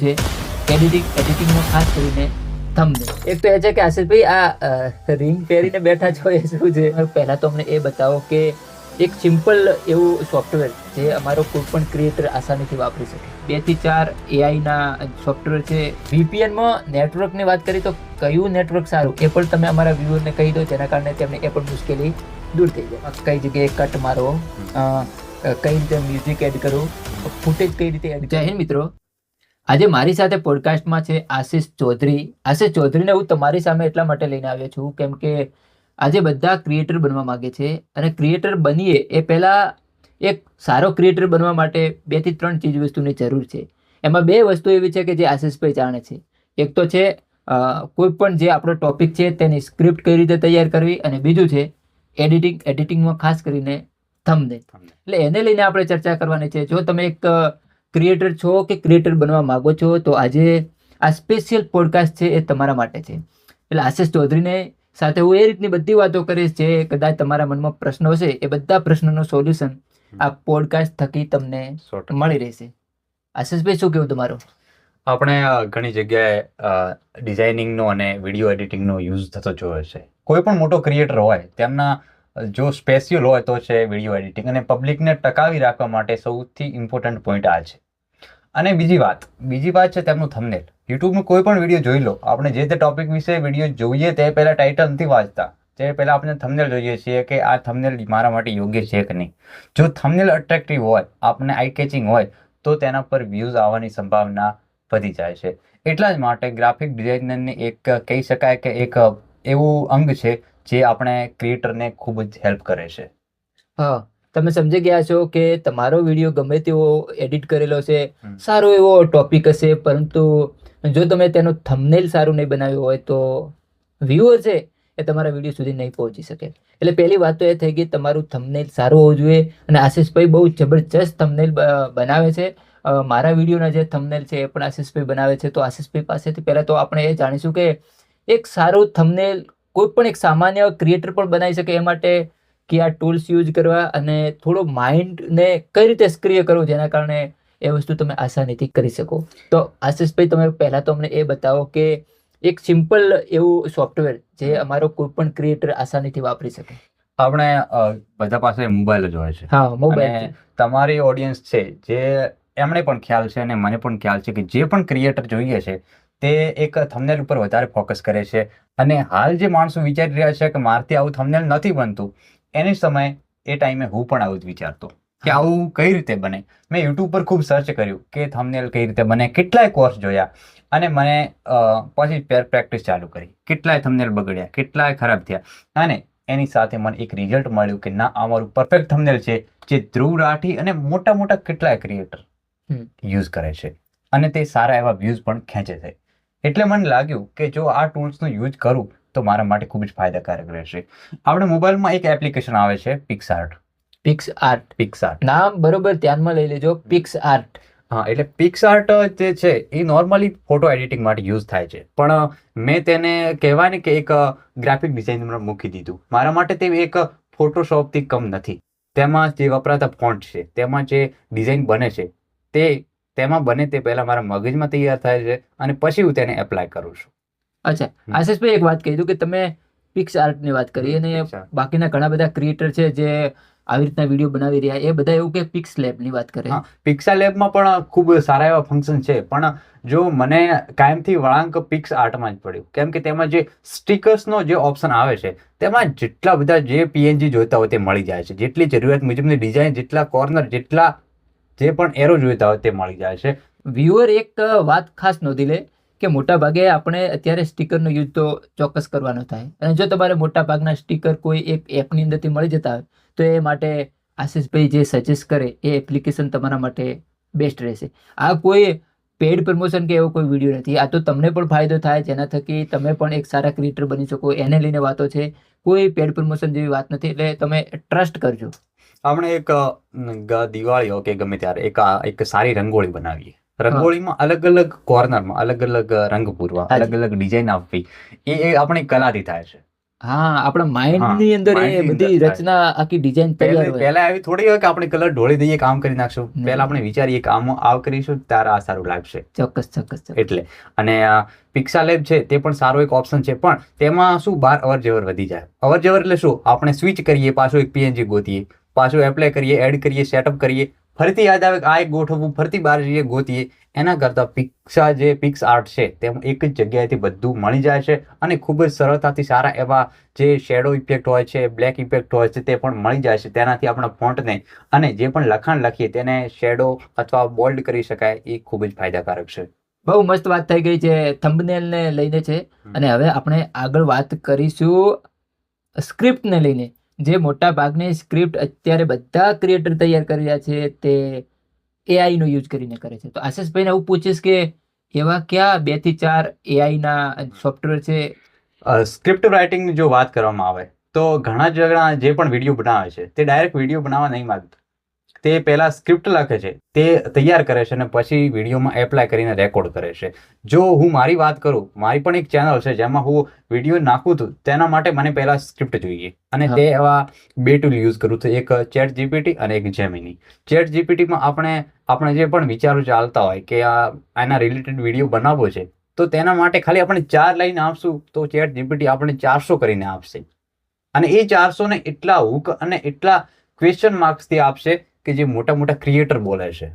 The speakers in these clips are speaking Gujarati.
છે એડિટિંગમાં ખાસ કરીને થંબનેલ. એક તો એ છે કે આશિષભાઈ આ રિંગ પહેરીને બેઠા છો એ શું છે? પહેલા તો અમને એ બતાવો કે એક સિમ્પલ એવું સોફ્ટવેર જે અમારો કોઈ પણ ક્રિએટર આસાનીથી વાપરી શકે. 2 થી 4 AI ના સોફ્ટવેર છે. VPN માં નેટવર્કની વાત કરી તો કયું નેટવર્ક સારું એ પણ તમે અમારા વ્યુઅરને કહી દો, જેના કારણે તેમને એ પણ મુશ્કેલી દૂર થઈ જાય. કઈ જગ્યાએ કટ મારો, કઈ રીતે મ્યુઝિક એડ કરવું, ફૂટેજ કઈ રીતે એડ. જય હિન્દ મિત્રો, આજે મારી સાથે પોડકાસ્ટમાં છે આશિષ ચૌધરી. આશિષ ચૌધરીને હું તમારી સામે એટલા માટે લઈને આવ્યો છું કેમ કે આજે બધા ક્રિએટર બનવા માંગે છે, અને ક્રિએટર બનીએ એ પહેલા એક સારો ક્રિએટર બનવા માટે 2 થી 3 ચીજ વસ્તુની જરૂર છે. એમાં 2 વસ્તુ એવી છે કે જે આશિષભાઈ જાણે છે. એક તો છે કોઈ પણ જે આપણો ટોપિક છે તેની સ્ક્રિપ્ટ કઈ રીતે તૈયાર કરવી, અને બીજું છે એડિટિંગમાં ખાસ કરીને થંબનેલ. એટલે એને લઈને આપણે ચર્ચા કરવાની છે. જો તમે એક ક્રિએટર છો કે ક્રિએટર બનવા માંગો છો તો આજે આ સ્પેશિયલ પોડકાસ્ટ છે એ તમારા માટે છે. એટલે આશિષ ચૌધરીને સાથે હું એ રીતની બધી વાતો કરીશ જે કદાચ તમારા મનમાં પ્રશ્નો હશે એ બધા પ્રશ્નોનું સોલ્યુશન આ પોડકાસ્ટ થકી તમને મળી રહેશે. આશિષભાઈ, શું કેવું તમારું? આપણે ઘણી જગ્યાએ ડિઝાઇનિંગનો અને વિડીયો એડિટિંગનો યુઝ થતો જોયો છે. કોઈ પણ મોટો ક્રિએટર હોય તેમના જો સ્પેશિયલ હોય તો છે વિડીયો એડિટિંગ, અને પબ્લિકને ટકાવી રાખવા માટે સૌથી ઇમ્પોર્ટન્ટ પોઈન્ટ આ છે. અને બીજી વાત છે તેમનું થંબનેલ. યુટ્યુબનું કોઈ પણ વિડીયો જોઈ લો, આપણે જે તે ટોપિક વિશે વિડીયો જોઈએ તે પહેલાં ટાઇટલ નથી વાંચતા, તે પહેલાં આપણે થંબનેલ જોઈએ છીએ કે આ થંબનેલ મારા માટે યોગ્ય છે કે નહીં. જો થંબનેલ અટ્રેક્ટિવ હોય, આપને આઈ કેચિંગ હોય, તો તેના પર વ્યૂઝ આવવાની સંભાવના વધી જાય છે. એટલા જ માટે ગ્રાફિક ડિઝાઇનરની એક કહી શકાય કે એક એવું અંગ છે જે આપણે ક્રિએટરને ખૂબ જ હેલ્પ કરે છે. હા, તમે સમજી ગયા છો કે તમારો વિડીયો ગમે તેવો એડિટ કરેલો છે, સારો એવો ટોપિક હશે, પરંતુ જો તમે તેનો થંબનેલ સારું નહીં બનાવ્યું હોય તો વ્યુઅર છે એ તમારા વિડીયો સુધી નહીં પહોંચી શકે. એટલે પહેલી વાત તો એ થઈ ગઈ, તમારું થંબનેલ સારું હોવું જોઈએ. અને આશિષભાઈ બહુ જબરજસ્ત થંબનેલ બનાવે છે. મારા વિડીયોના જે થંબનેલ છે એ પણ આશિષભાઈ બનાવે છે. તો આશિષભાઈ પાસેથી પહેલાં તો આપણે એ જાણીશું કે એક સારું થંબનેલ કોઈ પણ એક સામાન્ય ક્રિએટર પણ બનાવી શકે, એ માટે કયા ટૂલ્સ યુઝ કરવા અને થોડો માઇન્ડને કઈ રીતે સક્રિય કરવું જેના કારણે એ વસ્તુ તમે આસાનીથી કરી શકો. તો આશિષભાઈ, તમે પહેલાં તો અમને એ બતાવો કે એક સિમ્પલ એવું સોફ્ટવેર જે અમારો કોઈ પણ ક્રિએટર આસાનીથી વાપરી શકે. આપણે બધા પાસે મોબાઈલ જ હોય છે. હા, મોબાઈલ. તમારી ઓડિયન્સ છે જે એમણે પણ ખ્યાલ છે અને મને પણ ખ્યાલ છે કે જે પણ ક્રિએટર જોઈએ છે તે એક થંબનેલ ઉપર વધારે ફોકસ કરે છે. અને હાલ જે માણસો વિચારી રહ્યા છે કે મારથી આવું થંબનેલ નથી બનતું, એની સમય એ ટાઈમે હું પણ આવું જ વિચારતો કે આવું કઈ રીતે બને. મેં યુટ્યુબ પર ખૂબ સર્ચ કર્યું કે થંબનેલ કઈ રીતે બને, કેટલાય કોર્સ જોયા, અને મને પછી પ્રેક્ટિસ ચાલુ કરી. કેટલાય થંબનેલ બગડ્યા, કેટલાય ખરાબ થયા, અને એની સાથે મને એક રિઝલ્ટ મળ્યું કે ના, આ મારું પરફેક્ટ થંબનેલ છે જે ધ્રુવ રાઠી અને મોટા મોટા કેટલાય ક્રિએટર યુઝ કરે છે, અને તે સારા એવા વ્યૂઝ પણ ખેંચે છે. એટલે મને લાગ્યું કે જો આ ટૂલ્સનો યુઝ કરું તો મારા માટે ખૂબ જ ફાયદાકારક રહેશે. આપણે મોબાઈલમાં એક એપ્લિકેશન આવે છે PicsArt. PicsArt નામ બરોબર ધ્યાનમાં લઈ લેજો, PicsArt. હા, એટલે PicsArt જે છે એ નોર્મલી ફોટો એડિટિંગ માટે યુઝ થાય છે, પણ મેં તેને કહેવાય ને કે એક ગ્રાફિક ડિઝાઇનમાં મૂકી દીધું. મારા માટે તે એક ફોટોશોપથી કમ નથી. તેમાં જે વપરાતા ફોન્ટ છે, તેમાં જે ડિઝાઇન બને છે તેમાં બને તે પહેલાં મારા મગજમાં તૈયાર થાય છે, અને પછી હું તેને એપ્લાય કરું છું. અચ્છા, આશિષભાઈ, એક વાત કહી દઉં કે તમે PicsArt ની વાત કરી, અને બાકીના ઘણા બધા ક્રિએટર છે જે આવી રીતના વિડીયો બનાવી રહ્યા, એ બધા એવું કે PixLab ની વાત કરે. PixLabમાં પણ ખૂબ સારા એવા ફંક્શન છે, પણ જો મને કાયમથી વળાંક PicsArtમાં જ પડ્યું, કેમ કે તેમાં જે સ્ટીકર્સનો જે ઓપ્શન આવે છે તેમાં જેટલા બધા જે PNG જોઈતા હોય તે મળી જાય છે. જેટલી જરૂરિયાત મુજબની ડિઝાઇન, જેટલા કોર્નર, જેટલા જે પણ એરો જોઈતા હોય તે મળી જાય છે. વ્યુઅર એક વાત ખાસ નોંધી લે કે મોટા ભાગે આપણે અત્યારે સ્ટીકરનો યુઝ તો ચોક્કસ કરવાનો થાય, અને જો તમારે મોટા ભાગના સ્ટીકર કોઈ એક એપની અંદરથી મળી જતા હોય તો એ માટે આશિષભાઈ જે સજેસ્ટ કરે એ એપ્લિકેશન તમારા માટે બેસ્ટ રહેશે. આ કોઈ પેડ પ્રમોશન કે એવો કોઈ વિડીયો નથી, આ તો તમને પણ ફાયદો થાય જેના થકી તમે પણ એક સારા ક્રિએટર બની શકો, એને લઈને વાતો છે. કોઈ પેડ પ્રમોશન જેવી વાત નથી, એટલે તમે ટ્રસ્ટ કરજો. આપણે એક દિવાળી હો કે ગમે ત્યારે એક સારી રંગોળી બનાવીએ. રંગોળીમાં અલગ અલગ કોર્નરમાં અલગ અલગ રંગ પૂરવા, અલગ અલગ ડિઝાઇન આપવી, એ આપણી કલાથી થાય છે. હા, આપણા માઇન્ડ હા, ની અંદર mind એ ની અંદર બધી થાય. રચના આખી ડિઝાઇન તૈયાર હોય. પહેલા આવી થોડી હોય કે આપણે કલર ઢોળી દઈએ કામ કરી નાખશું. નહીં. પહેલા આપણે વિચારીએ કે આવ કરીશું ત્યારે આ સારું લાગશે. ચોક્કસ. એટલે અને પિક્સાલેબ છે તે પણ સારો એક ઓપ્શન છે, પણ તેમાં શું બાર અવર-જવર વધી જાય. અવર-જવર એટલે શું? આપણે સ્વિચ કરીએ, પાછું એક પીએનજી ગોતીએ, પાછું એપ્લાય કરીએ, એડ કરીએ, સેટઅપ કરીએ, ફરીથી યાદ આવે કે આ એક ગોઠવવું, ફરીથી બહાર જઈએ ગોતીએ. એના કરતાં પિક્સ આર્ટ છે તેમ એક જ જગ્યાએથી બધું મળી જાય છે અને ખૂબ જ સરળતાથી સારા એવા જે શેડો ઇફેક્ટ હોય છે, બ્લેક ઇફેક્ટ હોય છે તે પણ મળી જાય છે. તેનાથી આપણા ફોન્ટને અને જે પણ લખાણ લખીએ તેને શેડો અથવા બોલ્ડ કરી શકાય, એ ખૂબ જ ફાયદાકારક છે. બહુ મસ્ત વાત થઈ ગઈ છે, થંબનેલ ને લઈને છે. અને હવે આપણે આગળ વાત કરીશું સ્ક્રિપ્ટ ને લઈને. જે મોટા ભાગની સ્ક્રિપ્ટ અત્યારે બધા ક્રિએટર તૈયાર કરી રહ્યા છે તે એઆઈ નો યુઝ કરીને કરે છે. તો આશીષભાઈને એવું પૂછીશ કે એવા કયા 2 થી 4 એઆઈ ના સોફ્ટવેર છે? સ્ક્રિપ્ટ રાઇટિંગની જો વાત કરવામાં આવે તો ઘણા જણા જે પણ વિડીયો બનાવે છે તે ડાયરેક્ટ વિડીયો બનાવવા નહીં માંગતા. તે પહેલા સ્ક્રિપ્ટ લખે છે, તે તૈયાર કરે છે અને પછી વિડીયોમાં એપ્લાય કરીને રેકોર્ડ કરે છે. જો હું મારી વાત કરું, મારી પણ એક ચેનલ છે જેમાં હું વિડીયો નાખું છું, તેના માટે મને પહેલા સ્ક્રિપ્ટ જોઈએ અને તે એવા 2 ટૂલ યુઝ કરું છું, એક ચેટ જીપીટી અને એક જેમિની. ચેટ જીપીટીમાં આપણે જે પણ વિચારો ચાલતા હોય કે આના રિલેટેડ વિડીયો બનાવવો છે, તો તેના માટે ખાલી આપણે 4 લાઈન આપશું તો ચેટ જીપીટી આપણે 400 કરીને આપશે. અને એ 400 ને એટલા હુક અને એટલા ક્વેશ્ચન માર્ક્સથી આપશે કે જે મોટા મોટા ક્રિએટર બોલે છે.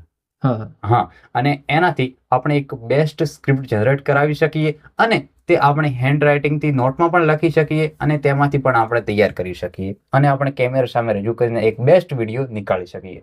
હા, અને એનાથી આપણે એક બેસ્ટ સ્ક્રિપ્ટ જનરેટ કરાવી શકીએ અને તે આપણે હેન્ડ રાઇટિંગથી નોટમાં પણ લખી શકીએ અને તેમાંથી પણ આપણે તૈયાર કરી શકીએ અને આપણે કેમેરા સામે રજૂ કરીને એક બેસ્ટ વિડીયો નીકાળી શકીએ.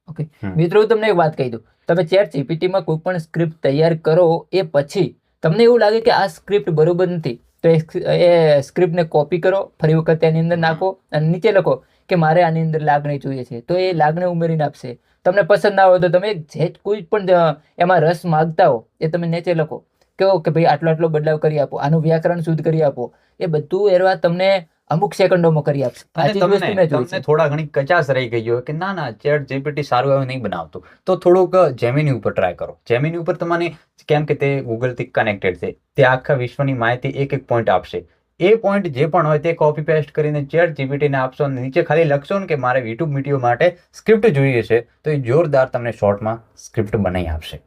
ઓકે મિત્રો, હું તમને એક વાત કહી દઉં. તમે ચેટ જીપીટીમાં કોઈ પણ સ્ક્રિપ્ટ તૈયાર કરો એ પછી તમને એવું લાગે કે આ સ્ક્રિપ્ટ બરોબર નથી, તો એ સ્ક્રિપ્ટને કોપી કરો, ફરી વખત એની અંદર નાખો અને નીચે લખો કે મારે આની અંદર લાગણી જોઈએ છે, તો એ લાગણી ઉમેરીને આપશે. તમને પસંદ ના હોય તો તમે જે કોઈ પણ એમાં રસ માંગતા હો એ તમે નીચે લખો કે ભાઈ આટલો બદલાવ કરી આપો, આનું વ્યાકરણ શુદ્ધ કરી આપો. એ બધું એવા તમને અમુક સેકન્ડોમાં કરી આપશે. અને તમને થોડા ઘણી કચાશ રહી ગઈ હોય કે ના ચેટ જીપીટી સારું એવું નહીં બનાવતું, તો થોડુંક જેમિની ઉપર ટ્રાય કરો. જેમિની ઉપર તમને, કેમ કે તે ગૂગલથી કનેક્ટેડ છે, તે આખા વિશ્વની માહિતી એક પોઈન્ટ આપશે. એ પોઈન્ટ જે પણ હોય તે કોપી પેસ્ટ કરીને ચેટ જીપીટીને આપશો અને નીચે ખાલી લખશો ને કે મારે યુટ્યુબ વિડીયો માટે સ્ક્રિપ્ટ જોઈએ છે, તો એ જોરદાર તમને શોર્ટમાં સ્ક્રિપ્ટ બનાવી આપશે.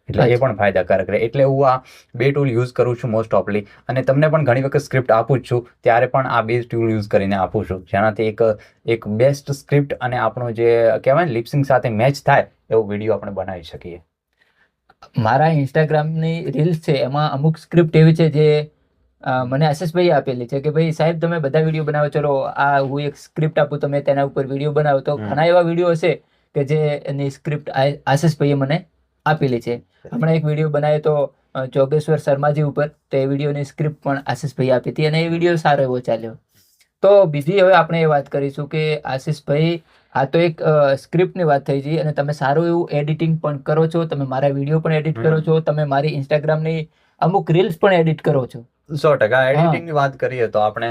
એટલે એ પણ ફાયદાકારક રહે. એટલે હું આ 2 ટૂલ યુઝ કરું છું મોસ્ટ ઓફલી, અને તમને પણ ઘણી વખત સ્ક્રિપ્ટ આપું જ છું ત્યારે પણ આ 2 ટૂલ યુઝ કરીને આપું છું, જેનાથી એક બેસ્ટ સ્ક્રિપ્ટ અને આપણું જે કહેવાય ને લિપસિંગ સાથે મેચ થાય એવો વિડીયો આપણે બનાવી શકીએ. મારા ઇન્સ્ટાગ્રામની રીલ્સ છે એમાં અમુક સ્ક્રિપ્ટ એવી છે જે મને આશીષભાઈ આપેલી છે કે ભાઈ સાહેબ તમે બધા વિડીયો બનાવો, ચલો આ હું એક સ્ક્રિપ્ટ આપું, તમે તેના ઉપર વિડીયો બનાવો. તો ઘણા એવા વિડીયો હશે કે જે એની સ્ક્રિપ્ટ આશીષભાઈએ મને આપેલી છે. હમણાં એક વિડીયો બનાવ્યો તો જોગેશ્વર શર્માજી ઉપર, તો એ વિડીયોની સ્ક્રિપ્ટ પણ આશીષભાઈ આપી હતી અને એ વિડીયો સારો એવો ચાલ્યો. તો બીજી હવે આપણે એ વાત કરીશું કે આશીષભાઈ, આ તો એક સ્ક્રિપ્ટની વાત થઈ ગઈ અને તમે સારું એવું એડિટિંગ પણ કરો છો, તમે મારા વિડીયો પણ એડિટ કરો છો, તમે મારી ઇન્સ્ટાગ્રામની અમુક રીલ્સ પણ એડિટ કરો છો. 100% એડિટિંગની વાત કરીએ તો આપણે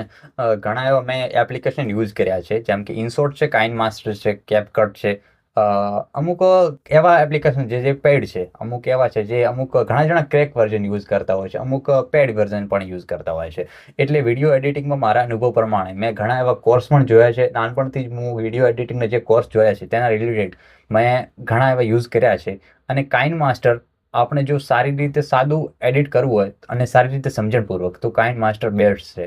ઘણા એવા મેં એપ્લિકેશન યુઝ કર્યા છે, જેમ કે ઇનશોર્ટ છે, કાઇનમાસ્ટર છે, કેપકટ છે, અમુક એવા એપ્લિકેશન જે પેડ છે, અમુક એવા છે જે ઘણા જણા ક્રેક વર્ઝન યુઝ કરતા હોય છે, અમુક પેડ વર્ઝન પણ યુઝ કરતા હોય છે. એટલે વિડીયો એડિટિંગમાં મારા અનુભવ પ્રમાણે મેં ઘણા એવા કોર્સ પણ જોયા છે. નાનપણથી જ હું વિડીયો એડિટિંગના જે કોર્સ જોયા છે તેના રિલેટેડ મેં ઘણા એવા યુઝ કર્યા છે. અને કાઇનમાસ્ટર આપણે જો સારી રીતે સાદું એડિટ કરવું હોય અને સારી રીતે સમજણપૂર્વક, તો કાઇનમાસ્ટર બેસ્ટ છે.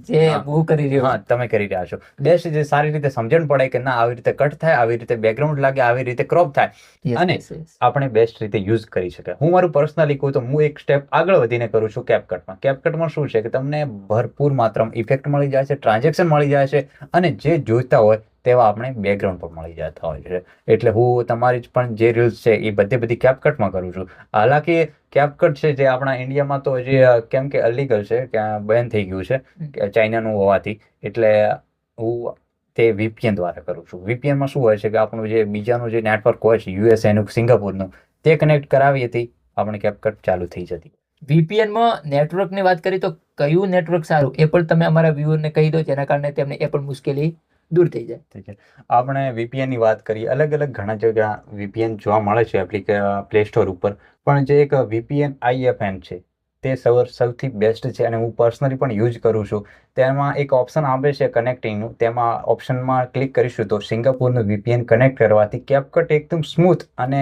જે હું કરી રહ્યો, હા, તમે કરી રહ્યા છો બેસ્ટ. જે સારી રીતે સમજણ પડે કે ના આવી રીતે કટ થાય, આવી રીતે બેકગ્રાઉન્ડ લાગે, આવી રીતે ક્રોપ થાય અને આપણે બેસ્ટ રીતે યુઝ કરી શકાય. હું મારું પર્સનલી કહું તો હું એક સ્ટેપ આગળ વધીને કરું છું કેપકટમાં. કેપકટમાં શું છે કે તમને ભરપૂર માત્રામાં ઇફેક્ટ મળી જાય છે, ટ્રાન્ઝેક્શન મળી જાય છે અને જે જોઈતા હોય તેવા આપણે બેકગ્રાઉન્ડ પર મળી જતા હોય છે. એટલે હું તમારી પણ જે રીલ્સ છે એ બધી કેપકટમાં કરું છું. હાલાકી કેપકટ છે જે આપણા ઇન્ડિયામાં તો જે કેમ કે અલીગલ છે, ત્યાં બેન થઈ ગયું છે ચાઇનાનું હોવાથી, એટલે હું તે VPN દ્વારા કરું છું. VPNમાં શું હોય છે કે આપણું જે બીજાનું જે નેટવર્ક હોય છે યુએસએનું, સિંગાપુરનું, તે કનેક્ટ કરાવી હતી આપણે કેપકટ ચાલુ થઈ જતી. VPNમાં નેટવર્કની વાત કરી તો કયું નેટવર્ક સારું એ પણ તમે અમારા વ્યુઅરને કહી દો, જેના કારણે તેમને એ પણ મુશ્કેલી દૂર થઈ જાય. આપણે VPNની વાત કરીએ, અલગ ઘણા જગ્યા VPN જોવા મળે છે પ્લે સ્ટોર ઉપર, પણ જે એક VPN IFN છે તે સૌથી બેસ્ટ છે અને હું પર્સનલી પણ યુઝ કરું છું. તેમાં એક ઓપ્શન આવે છે કનેક્ટિંગનું, તેમાં ઓપ્શનમાં ક્લિક કરીશું તો સિંગાપુરનું VPN કનેક્ટ કરવાથી CapCut એકદમ સ્મૂથ અને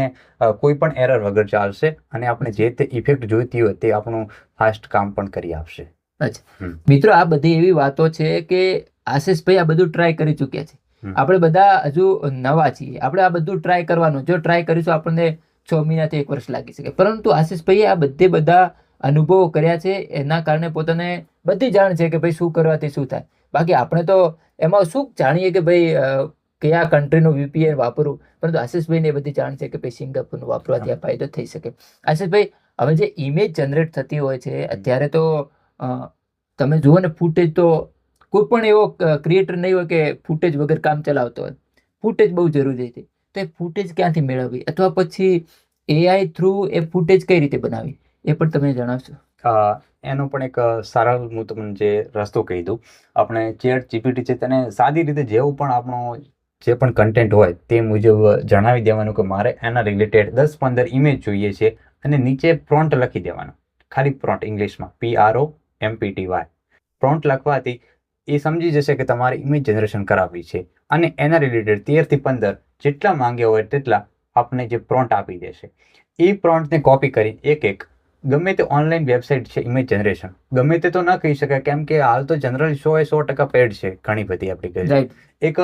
કોઈ પણ એરર વગર ચાલશે અને આપણે જે તે ઇફેક્ટ જોઈતી હોય તે આપણું ફાસ્ટ કામ પણ કરી આપશે. અચ્છા મિત્રો, આ બધી એવી વાતો છે કે આશિષભાઈ આ બધું ટ્રાય કરી ચૂક્યા છે. આપણે બધા હજુ નવા છીએ, આપણે આ બધું ટ્રાય કરવાનું. જો ટ્રાય કરીશું આપણને 6 મહિનાથી 1 વર્ષ લાગી શકે, પરંતુ આશિષભાઈએ આ બધા અનુભવો કર્યા છે, એના કારણે પોતાને બધી જાણ છે કે ભાઈ શું કરવાથી શું થાય. બાકી આપણે તો એમાં શું જાણીએ કે ભાઈ કયા કન્ટ્રીનું VPN વાપરવું, પરંતુ આશિષભાઈને એ બધી જાણ છે કે ભાઈ સિંગાપુરનું વાપરવાથી આ ફાયદો થઈ શકે. આશિષભાઈ, હવે જે ઇમેજ જનરેટ થતી હોય છે અત્યારે તો તમે જુઓ ને, ફૂટેજ તો કોઈ પણ એવો ક્રિએટર નહીં હોય કે ફૂટેજ વગર કામ ચલાવતો હોય. ફૂટેજ બહુ જરૂરી છે. તો એ ફૂટેજ ક્યાંથી મેળવવી, અથવા પછી AI થ્રુ એ ફૂટેજ કઈ રીતે બનાવી, એ પણ તમે જણાવશો? એનો પણ એક સરળ હું તમને જે રસ્તો કહી દઉં. આપણે ChatGPT છે તેને સાદી રીતે જેવું પણ આપણો જે પણ કન્ટેન્ટ હોય તે મુજબ જણાવી દેવાનું કે મારે એના રિલેટેડ 10-15 ઇમેજ જોઈએ છે અને નીચે પ્રોમ્પ્ટ લખી દેવાનું. ખાલી પ્રોમ્પ્ટ, ઇંગ્લિશમાં PROMPTY. પ્રોમ્પ્ટ લખવાથી એ સમજી જશે કે તમારે ઇમેજ જનરેશન કરાવવી છે અને એના રિલેટેડ 13 થી 15 જેટલા માંગ્યા હોય તેટલા આપણે જે પ્રોમ્પ્ટ આપી દેશે. એ પ્રોમ્પ્ટને કોપી કરી એક ગમે તે ઓનલાઈન વેબસાઇટ છે ઇમેજ જનરેશન, ગમે તે તો ન કહી શકાય કેમ કે હાલ તો જનરલ 100% પેડ છે ઘણી બધી એપ્લિકેશન. એક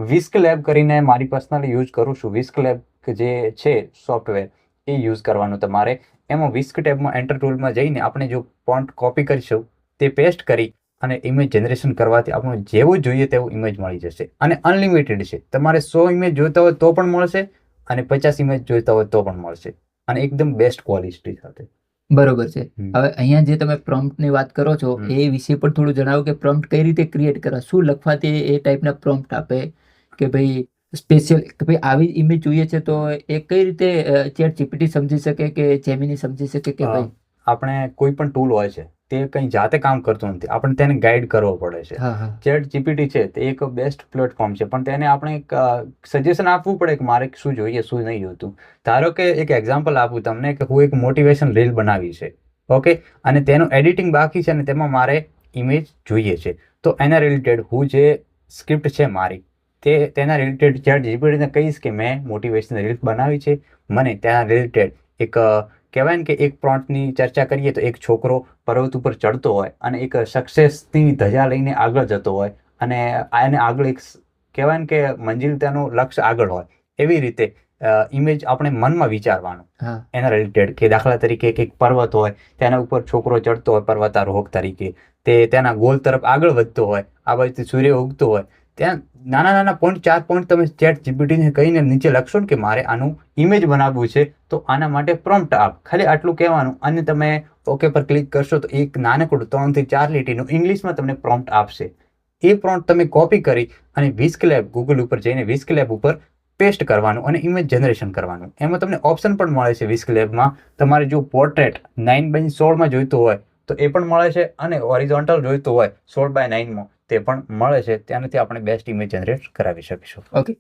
વિસ્ક લેબ કરીને મારી પર્સનલી યુઝ કરું છું. વિસ્ક લેબ જે છે સોફ્ટવેર એ યુઝ કરવાનું તમારે. એમાં વિસ્ક ટેબમાં એન્ટર ટૂલમાં જઈને આપણે જો પ્રોમ્પ્ટ કોપી કરીશું તે પેસ્ટ કરી અને ઇમેજ જનરેશન કરવાથી આપણને જેવું જોઈએ તેવું ઇમેજ મળી જશે અને અનલિમિટેડ છે. તમારે 100 ઇમેજ જોઈતા હોય તો પણ મળશે અને 50 ઇમેજ જોઈતા હોય તો પણ મળશે અને એકદમ બેસ્ટ ક્વોલિટી સાથે. બરોબર છે. હવે અહીંયા જે તમે પ્રોમ્પ્ટની વાત કરો છો એ વિશે પણ થોડું જણાવો કે પ્રોમ્પ્ટ કઈ રીતે ક્રિએટ કરવા, શું લખવાથી એ ટાઈપના પ્રોમ્પ્ટ આપે કે ભાઈ સ્પેશિયલ કે ભાઈ આવી ઇમેજ જોઈએ છે, તો એ કઈ રીતે ChatGPT સમજી શકે કે જેમિની સમજી શકે કે ભાઈ આપણે કોઈ પણ ટૂલ હોય છે તે કંઈ જાતે કામ કરતું નથી, આપણે તેને ગાઈડ કરવો પડે છે. ChatGPT છે તે એક બેસ્ટ પ્લેટફોર્મ છે, પણ તેને આપણે એક સજેશન આપવું પડે કે મારે શું જોઈએ શું નહીં જોતું. ધારો કે એક એક્ઝામ્પલ આપું તમને કે હું એક મોટિવેશન રીલ બનાવી છે, ઓકે, અને તેનું એડિટિંગ બાકી છે અને તેમાં મારે ઇમેજ જોઈએ છે. તો એના રિલેટેડ હું જે સ્ક્રિપ્ટ છે મારી તેના રિલેટેડ ChatGPT ને કહીશ કે મેં મોટિવેશન રીલ બનાવી છે, મને તેના રિલેટેડ એક કહેવાય ને કે એક પ્રોમ્પ્ટની ચર્ચા કરીએ તો એક છોકરો પર્વત ઉપર ચડતો હોય અને એક સક્સેસની ધજા લઈને આગળ જતો હોય અને એને આગળ એક કહેવાય ને કે મંજિલ તેનું લક્ષ્ય આગળ હોય. એવી રીતે ઇમેજ આપણે મનમાં વિચારવાનું એના રિલેટેડ કે દાખલા તરીકે એક પર્વત હોય, તેના ઉપર છોકરો ચડતો હોય પર્વતારોહક તરીકે, તે તેના ગોલ તરફ આગળ વધતો હોય, આ બાજુથી સૂર્ય ઉગતો હોય, ત્યાં નાના પોઈન્ટ 4 પોઈન્ટ તમે ChatGPT ને કહીને નીચે લખશો ને કે મારે આનું ઇમેજ બનાવવું છે તો આના માટે પ્રોમ્પ્ટ આપ, ખાલી આટલું કહેવાનું અને તમે ઓકે પર ક્લિક કરશો તો એક નાનકડું 3 થી 4 લીટીનું ઇંગ્લિશમાં તમને પ્રોમ્પ્ટ આપશે. એ પ્રોમ્પ્ટ તમે કોપી કરી અને વિસ્ક લેબ, ગૂગલ ઉપર જઈને વિસ્ક લેબ ઉપર પેસ્ટ કરવાનું અને ઇમેજ જનરેશન કરવાનું. એમાં તમને ઓપ્શન પણ મળે છે વિસ્ક લેબમાં. તમારે જો પોર્ટ્રેટ 9:16 જોઈતું હોય તો એ પણ મળે છે અને હોરિઝોન્ટલ જોઈતું હોય 16:9 તે પણ મળે છે. ત્યાંથી આપણે બેસ્ટ ઇમેજ જનરેટ કરાવી શકીશું. ઓકે,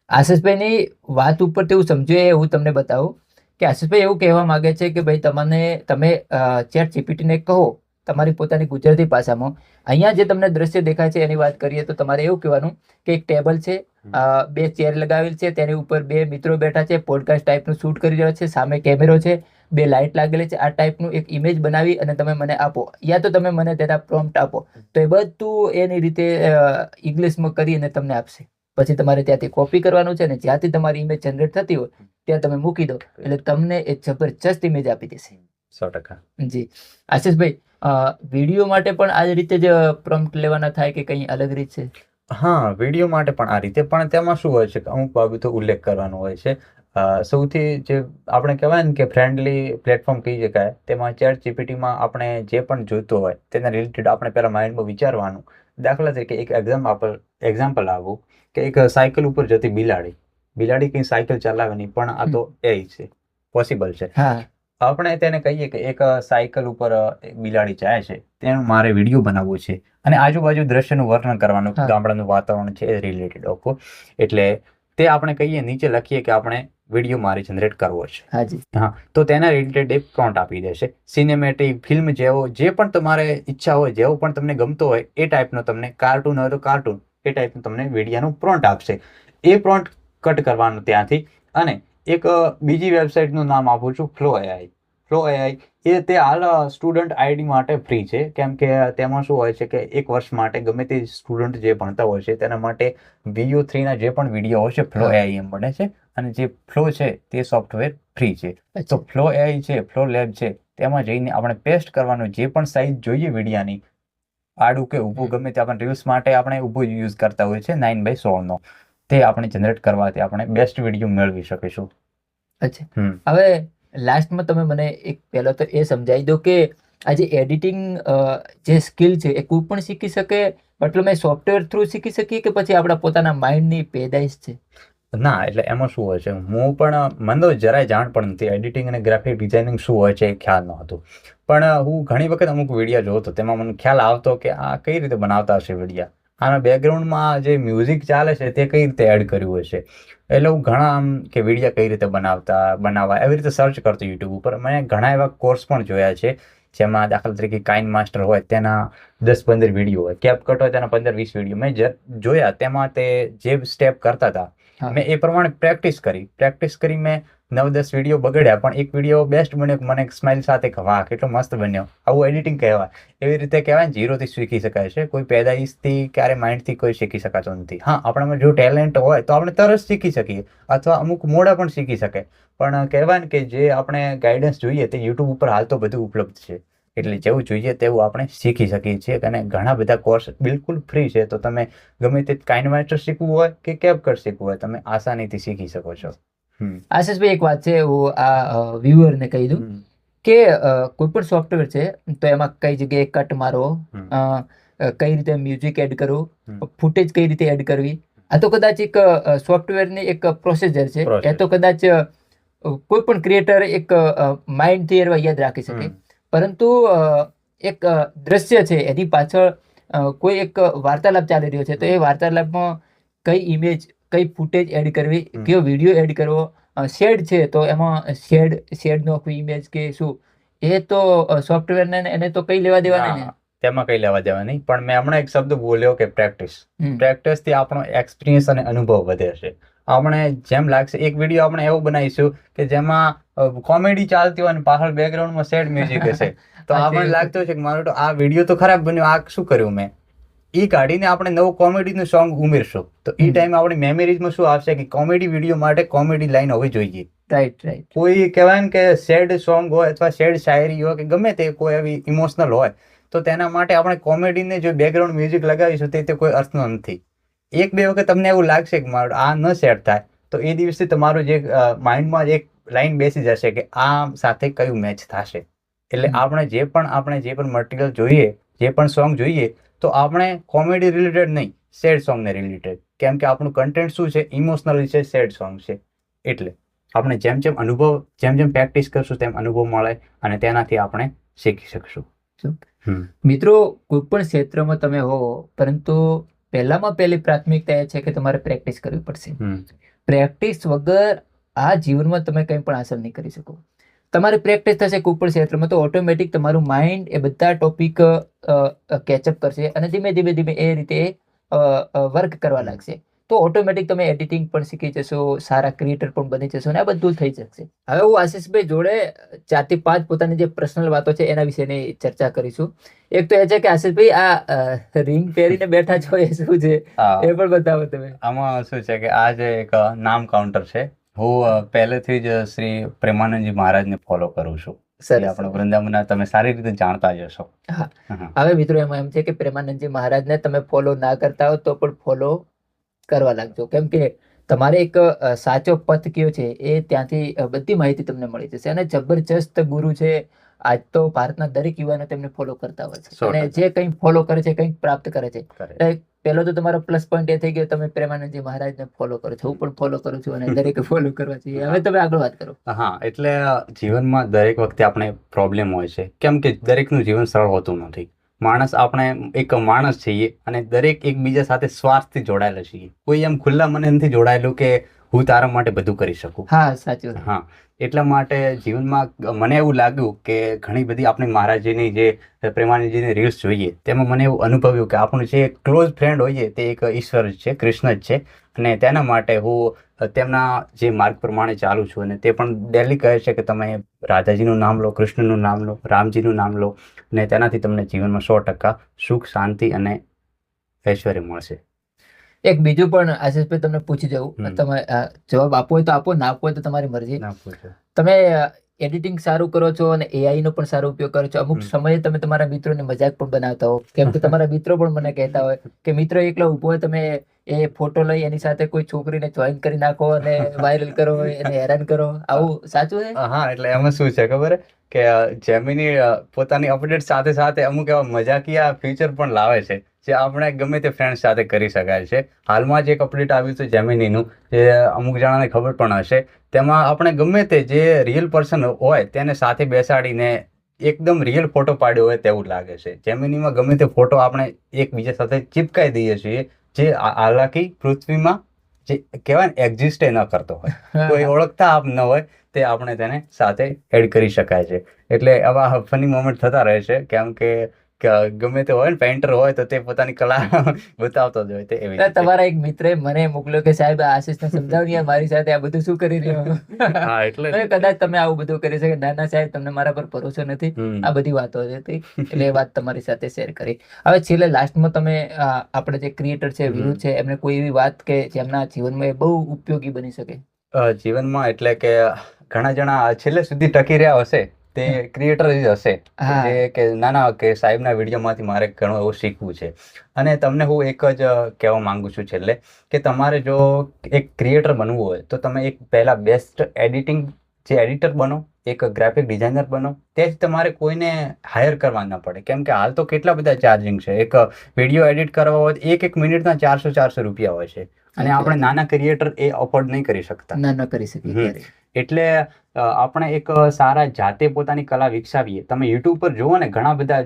આશિષભાઈની વાત ઉપર તેવું સમજ્યું એ હું તમને બતાવું કે આશિષભાઈ એવું કહેવા માંગે છે કે ભાઈ તમે ChatGPT ને કહો તમારી પોતાની ગુજરાતી ભાષામાં. અહીંયા જે તમને દ્રશ્ય દેખાય છે એની વાત કરીએ તો તમારે એવું કહેવાનું કે એક ટેબલ છે, 2 ચેર લગાવેલ છે, તેની ઉપર 2 મિત્રો બેઠા છે, પોડકાસ્ટ ટાઈપનું શૂટ કરી રહ્યા છે, સામે કેમેરો છે, 2 લાઇટ લાગેલી છે, આ ટાઈપનું એક ઇમેજ બનાવી અને તમે મને આપો, યા તો તમે મને તેના પ્રોમ્પ્ટ આપો. તો એ બધું એની રીતે ઇંગ્લિશમાં કરી અને તમને આપશે. પછી તમારે ત્યાંથી કોપી કરવાનું છે અને જ્યાંથી તમારી ઇમેજ જનરેટ થતી હોય ત્યાં તમે મૂકી દો એટલે તમને એક જબરજસ્ત ઇમેજ આપી દેશે. 100%. જી આશિષભાઈ, વિડીયો માટે પણ આ જ રીતે જ પ્રોમ્પ્ટ લેવાના થાય કે કંઈ અલગ રીત છે? હા, વિડીયો માટે પણ આ રીતે, પણ તેમાં શું હોય છે કે અમુક બાબતો ઉલ્લેખ કરવાનો હોય છે. સૌથી જે આપણે કહેવાય ને કે ફ્રેન્ડલી પ્લેટફોર્મ કહી શકાય, તેમાં ChatGPTમાં આપણે જે પણ જોઈતું હોય તેના રિલેટેડ આપણે પહેલા માઇન્ડમાં વિચારવાનું. દાખલા તરીકે એક એક્ઝામ્પલ આપું કે એક સાયકલ ઉપર જતી બિલાડી કંઈ સાયકલ ચલાવે નહીં, પણ આ તો એ છે, પોસિબલ છે. આપણે તેને કહીએ કે એક સાયકલ ઉપર બિલાડી જાય છે, તેનું મારે વિડીયો બનાવવું છે અને આજુબાજુ દ્રશ્યનું વર્ણન કરવાનું, ગામડાનું વાતાવરણ છે એ રિલેટેડ. એટલે તે આપણે કહીએ, નીચે લખીએ કે આપણે વિડીયો મારે જનરેટ કરવો છે. હાજી. હા, તો તેના રિલેટેડ એક પ્રોમ્પ્ટ આપી દેશે. સિનેમેટિક, ફિલ્મ જેવો જે પણ તમારે ઈચ્છા હોય, જેવો પણ તમને ગમતો હોય એ ટાઈપનો, તમને કાર્ટૂન હોય તો કાર્ટૂન એ ટાઈપનું તમને વિડીયાનું પ્રોમ્પ્ટ આપશે. એ પ્રોમ્પ્ટ કટ કરવાનું ત્યાંથી. અને એક બીજી વેબસાઇટનું નામ આપું છું, ફ્લો AI. ફ્લો AI એ તે હાલ સ્ટુડન્ટ આઈડી માટે ફ્રી છે, કેમ કે તેમાં શું હોય છે કે 1 વર્ષ માટે ગમે તે સ્ટુડન્ટ જે ભણતા હોય છે તેના માટે VO3ના જે પણ વિડીયો હોય છે ફ્લો AI એમ બને છે. અને જે ફ્લો છે તે સોફ્ટવેર ફ્રી છે. તો ફ્લો AI છે, ફ્લો લેબ છે, તેમાં જઈને આપણે પેસ્ટ કરવાનું, જે પણ સાઇઝ જોઈએ વિડીયાની, આડું કે ઊભું ગમે તે આપણે રીલ્સ માટે આપણે ઊભું યુઝ કરતા હોય છે 9:16 નો, તે આપણે જનરેટ કરવાથી આપણે બેસ્ટ વિડીયો મેળવી શકીશું. અચ્છા, હવે લાસ્ટમાં તમે મને એક પહેલો તો એ સમજાવી દો કે આ જે એડિટિંગ જે સ્કિલ છે એ કોઈ પણ શીખી શકે, મતલબ એ સોફ્ટવેર થ્રુ શીખી શકીએ કે પછી આપણા પોતાના માઇન્ડની પેદાઈશ છે? ના, એટલે એમાં શું હોય છે, હું પણ મને તો જરાય જાણ પણ નથી એડિટિંગ અને ગ્રાફિક ડિઝાઇનિંગ શું હોય છે એ ખ્યાલ ન હતું. પણ હું ઘણી વખત અમુક વિડીયો જોતો, તેમાં મને ખ્યાલ આવતો કે આ કઈ રીતે બનાવતા હશે વિડીયા, આના બેકગ્રાઉન્ડમાં જે મ્યુઝિક ચાલે છે તે કઈ રીતે એડ કર્યું હશે. એટલે હું ઘણા આમ કે વિડીયા કઈ રીતે બનાવવા એવી રીતે સર્ચ કરતો યુટ્યુબ ઉપર. મેં ઘણા એવા કોર્સ પણ જોયા છે, જેમાં દાખલા તરીકે કાઇન માસ્ટર હોય તેના 10-15 વિડીયો હોય, કેપકટ હોય તેના 15-20 વિડીયો મેં જોયા. તેમાં તે જે સ્ટેપ કરતા હતા મેં એ પ્રમાણે પ્રેક્ટિસ કરી. મેં 9-10 વિડીયો બગડ્યા, પણ એક વિડીયો બેસ્ટ બન્યો. મને એક સ્માઇલ સાથે કે વાહ કેટલો મસ્ત બન્યો, આવું એડિટિંગ કહેવાય. એવી રીતે કહેવાય ને, 0 થી શીખી શકાય છે. કોઈ પેદાઈશથી ક્યારે માઇન્ડથી કોઈ શીખી શકાતો નથી. હા, આપણામાં જો ટેલેન્ટ હોય તો આપણે તરત શીખી શકીએ, અથવા અમુક મોડા પણ શીખી શકે. પણ કહેવાય ને કે જે આપણે ગાઈડન્સ જોઈએ તે યુટ્યુબ ઉપર હાલ તો બધું ઉપલબ્ધ છે. એટલે જેવું જોઈએ તેવું આપણે શીખી શકીએ છીએ. અને ઘણા બધા કોર્સ બિલકુલ ફ્રી છે. તો તમે ગમે તે કાઇન માસ્ટર શીખવું હોય કે કેપકટ શીખવું હોય, તમે આસાનીથી શીખી શકો છો. આશીષભાઈ, એક વાત છે, હું આ વ્યુઅરને કહી દઉં કે કોઈ પણ સોફ્ટવેર છે તો એમાં કઈ જગ્યાએ કટ મારવો, કઈ રીતે મ્યુઝિક એડ કરવું, ફૂટેજ કઈ રીતે એડ કરવી, આ તો કદાચ એક સોફ્ટવેરની એક પ્રોસેસર છે. એ તો કદાચ કોઈ પણ ક્રિએટર એક માઇન્ડથી યાદ રાખી શકે. પરંતુ એક દ્રશ્ય છે, એની પાછળ કોઈ એક વાર્તાલાપ ચાલી રહ્યો છે, તો એ વાર્તાલાપમાં કઈ ઇમેજ, કઈ ફૂટેજ એડ કરવી, કયો વિડીયો એડ કરવો, શેડ છે તો એમાં શેડનો કોઈ ઇમેજ કે શું, એ તો સોફ્ટવેરને એને તો કઈ લેવા દેવા નહીં. તેમાં કઈ લેવા દેવા નહીં. પણ મેં હમણાં એક શબ્દ બોલ્યો કે પ્રેક્ટિસથી આપણો એક્સપિરિયન્સ અને અનુભવ વધે છે. આપણે જેમ લાગશે, એક વિડીયો આપણે એવું બનાવીશું કે જેમાં કોમેડી ચાલતી હોય અને પાછળ બેકગ્રાઉન્ડમાં સેડ મ્યુઝિક હશે, તો આપણને લાગતું છે કે મારો તો આ વિડીયો તો ખરાબ બન્યો, આ શું કર્યું મેં. એ કાઢીને આપણે નવું કોમેડીનું સોંગ ઉમેરશું, તો એ ટાઈમે આપણી મેમરીઝમાં શું આવશે કે કોમેડી વિડીયો માટે કોમેડી લાઈન હોવી જોઈએ. રાઈટ. કોઈ કહેવાય ને કે સેડ સોંગ હોય અથવા સેડ શાયરી હોય કે ગમે તે કોઈ એવી ઇમોશનલ હોય, તો તેના માટે આપણે કોમેડીને જો બેકગ્રાઉન્ડ મ્યુઝિક લગાવીશું તે કોઈ અર્થનો નથી. 1-2 વખત તમને એવું લાગશે કે મારું આ ન સેટ થાય, તો એ દિવસે તમારું જે માઇન્ડમાં એક લાઈન બેસી જશે કે આ સાથે કયું મેચ થશે. એટલે આપણે જે પણ મટીરિયલ જોઈએ, જે પણ સોંગ જોઈએ, તો આપણે કોમેડી રિલેટેડ નહીં, સેડ સોંગને રિલેટેડ. કેમ કે આપણું કન્ટેન્ટ શું છે, ઇમોશનલ છે, સેડ સોંગ છે. એટલે આપણે જેમ પ્રેક્ટિસ કરશું તેમ અનુભવ મળે અને તેનાથી આપણે શીખી શકશું. મિત્રો, કોઈ પણ ક્ષેત્રમાં તમે હો, પરંતુ પહેલી પ્રાથમિકતા એ છે કે તમારે પ્રેક્ટિસ કરવી પડશે. પ્રેક્ટિસ વગર આ જીવનમાં તમે કંઈ પણ હાંસલ નહીં કરી શકો. તમારી પ્રેક્ટિસ થશે કોઈ પણ ક્ષેત્રમાં તો ઓટોમેટિક તમારું માઇન્ડ એ બધા ટોપિક કેચઅપ કરશે અને ધીમે એ રીતે વર્ક કરવા લાગશે. તો ઓટોમેટિક તમે એડિટિંગ પણ શીખી જશો, સારા ક્રિએટર પણ બની જશો અને આ બધું થઈ જશે. હવે હું આશીષભાઈ જોડે 4-5 પોતાની જે પર્સનલ વાતો છે એના વિશેની ચર્ચા કરીશું. એક તો એ છે કે આશીષભાઈ, આ રિંગ પહેરીને બેઠા છો એ શું છે, એ પણ બતાવો તમે. આમાં શું છે કે આ જે એક નામ કાઉન્ટર છે, હું પહેલેથી જ શ્રી પ્રેમાનંદજી મહારાજને ફોલો કરું છું. આપણે વૃંદાવનના તમે સારી રીતે જાણતા જ હશો. હવે મિત્રો, એમાં એમ છે કે પ્રેમાનંદજી મહારાજને તમે ફોલો ના કરતા હો તો પણ ફોલો કરવા લાગજો, કેમ કે તમારે એક સાચો પથ કયો છે એ ત્યાંથી બધી માહિતી તમને મળી જશે. અને જબરજસ્ત ગુરુ છે. આજ તો ભારતના દરેક યુવાનો તેમને ફોલો કરતા હોય છે અને જે કંઈક ફોલો કરે છે, કંઈક પ્રાપ્ત કરે છે. પહેલો તો તમારો પ્લસ પોઈન્ટ એ થઈ ગયો, તમે પ્રેમાનંદજી મહારાજને ફોલો કરો છો. હું પણ ફોલો કરું છું અને દરેકે ફોલો કરવા જોઈએ. હવે તમે આગળ વાત કરો. હા, એટલે જીવનમાં દરેક વખતે આપણે પ્રોબ્લેમ હોય છે, કેમ કે દરેકનું જીવન સરળ હોતું નથી. આપણે એક માણસ છીએ અને દરેક એકબીજા સાથે સ્વાર્થથી જોડાયેલા છીએ. કોઈ એમ ખુલ્લા મને નથી જોડાયેલું કે હું તારા માટે બધું કરી શકું. હા સાચું. હા, એટલા માટે જીવનમાં મને એવું લાગ્યું કે ઘણી બધી આપણે મહારાજજીની જે પ્રેમાનંદજીની રીલ્સ જોઈએ તેમાં મને એવું અનુભવ્યું કે આપણું જે ક્લોઝ ફ્રેન્ડ હોઈએ તે એક ઈશ્વર જ છે, કૃષ્ણ જ છે. અને તેના માટે હું તેમના જે માર્ગ પ્રમાણે ચાલું છું અને તે પણ ડેલી કહે છે કે તમે રાધાજીનું નામ લો, કૃષ્ણનું નામ લો, રામજીનું નામ લો, અને તેનાથી તમને જીવનમાં 100% સુખ, શાંતિ અને ઐશ્વર્ય મળશે. એક બીજું પણ આશીષભાઈ તમને પૂછી જવું, તમે જવાબ આપવો હોય તો આપો, ના આપવો હોય તો તમારી મરજી. ના પૂછો. તમે એડિટિંગ સારું કરો છો અને એઆઈ નો પણ સારો ઉપયોગ કરો છો. અમુક સમયે તમે તમારા મિત્રોને મજાક પણ બનાવતા હો, કેમ કે તમારા મિત્રો પણ મને કહેતા હોય કે મિત્ર એકલો ઉભો હોય, તમે એ ફોટો લઈ એની સાથે કોઈ છોકરીને જોઈન કરી નાખો અને વાયરલ કરો, એને હેરાન કરો. આવું સાચું છે? હા, એટલે એમાં શું છે ખબર કે જેમિની પોતાની અપડેટ સાથે સાથે અમુક એવા મજાકિયા ફીચર પણ લાવે છે જે આપણે ગમે તે ફ્રેન્ડ સાથે કરી શકાય છે. હાલમાં જ એક અપડેટ આવ્યું હતું જેમિનીનું, જે અમુક જણાને ખબર પણ હશે. તેમાં આપણે ગમે તે જે રિયલ પર્સન હોય તેને સાથે બેસાડીને એકદમ રિયલ ફોટો પાડ્યો હોય તેવું લાગે છે. જેમિનીમાં ગમે તે ફોટો આપણે એકબીજા સાથે ચિપકાઈ દઈએ છીએ, જે હાલાકી પૃથ્વીમાં જે કહેવાય ને એક્ઝિસ્ટ ન કરતો હોય, કોઈ ઓળખતા આપ ન હોય, તે આપણે તેને સાથે એડ કરી શકાય છે. એટલે આવા ફની મોમેન્ટ થતા રહે છે, કેમ કે ગમે તે હોય ને, પેઇન્ટર હોય તો તે પોતાની કલા બતાવતો જ હોય. તે એવી રીતે. તમારા એક મિત્રે મને મોકલ્યો કે સાહેબ આશીષને સમજાવો યાર, મારી સાથે આ બધું શું કરી રહ્યો. હા, એટલે કદાચ તમે આવું બધું કરી શકે. ના ના સાહેબ, તમને મારા પર ભરોસો નથી. આ બધી વાતો હતી, એટલે એ વાત તમારી સાથે શેર કરી. હવે છેલ્લે લાસ્ટમાં તમે આપણે જે ક્રિએટર છે, વ્યૂ છે, એમને કોઈ એવી વાત કે જેમના જીવનમાં એ બહુ ઉપયોગી બની શકે? જીવનમાં એટલે કે ઘણા જણા છેલ્લે સુધી ટકી રહ્યા હશે તે ક્રિએટર જ હશે, જે કે નાના કે સાહેબના વિડીયોમાંથી મારે ઘણું એવું શીખવું છે. અને તમને હું એક જ કહેવા માંગુ છું છેલ્લે, કે તમારે જો એક ક્રિએટર બનવું હોય તો તમે એક પહેલા બેસ્ટ જે એડિટર બનો, એક ગ્રાફિક ડિઝાઇનર બનો. તે જ તમારે કોઈને હાયર કરવા ના પડે, કેમ કે હાલ તો કેટલા બધા ચાર્જિંગ છે. એક વિડીયો એડિટ કરવા હોય એક મિનિટના 400 રૂપિયા હોય છે, અને આપણે નાના ક્રિએટર એ અફોર્ડ નહીં કરી શકતા. ના કરી શકીએ. એટલે આપણે એક સારા જાતે પોતાની કલા વિકસાવીએ. તમે યુટ્યુબ પર જુઓ ને, ઘણા બધા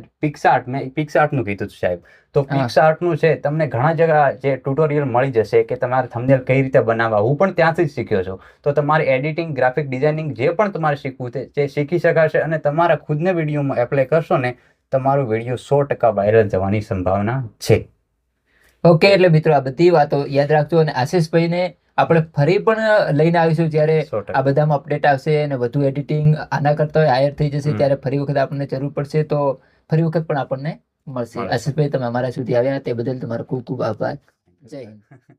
મેં પિક્સઆર્ટનું કીધું હતું સાહેબ, તો પિક્સઆર્ટનું છે, તમને ઘણા જગ્યા જે ટ્યુટોરિયલ મળી જશે કે તમારે થંબનેલ કઈ રીતે બનાવવા. હું પણ ત્યાંથી જ શીખ્યો છું. તો તમારે એડિટિંગ, ગ્રાફિક ડિઝાઇનિંગ જે પણ તમારે શીખવું છે તે શીખી શકાશે, અને તમારા ખુદને વિડીયોમાં એપ્લાય કરશો ને, તમારો વિડીયો 100% વાયરલ જવાની સંભાવના છે. ઓકે, એટલે મિત્રો આ બધી વાતો યાદ રાખજો, અને આશીષભાઈને આપણે ફરી પણ લઈને આવીશું જ્યારે આ બધામાં અપડેટ આવશે અને વધુ એડિટિંગ આના કરતા હાયર થઈ જશે, ત્યારે ફરી વખત આપણને જરૂર પડશે તો ફરી વખત પણ આપણને મળશે. આશીષભાઈ, તમે અમારા સુધી આવ્યા તે બદલ તમારો ખૂબ ખૂબ આભાર. જય હિન્દ.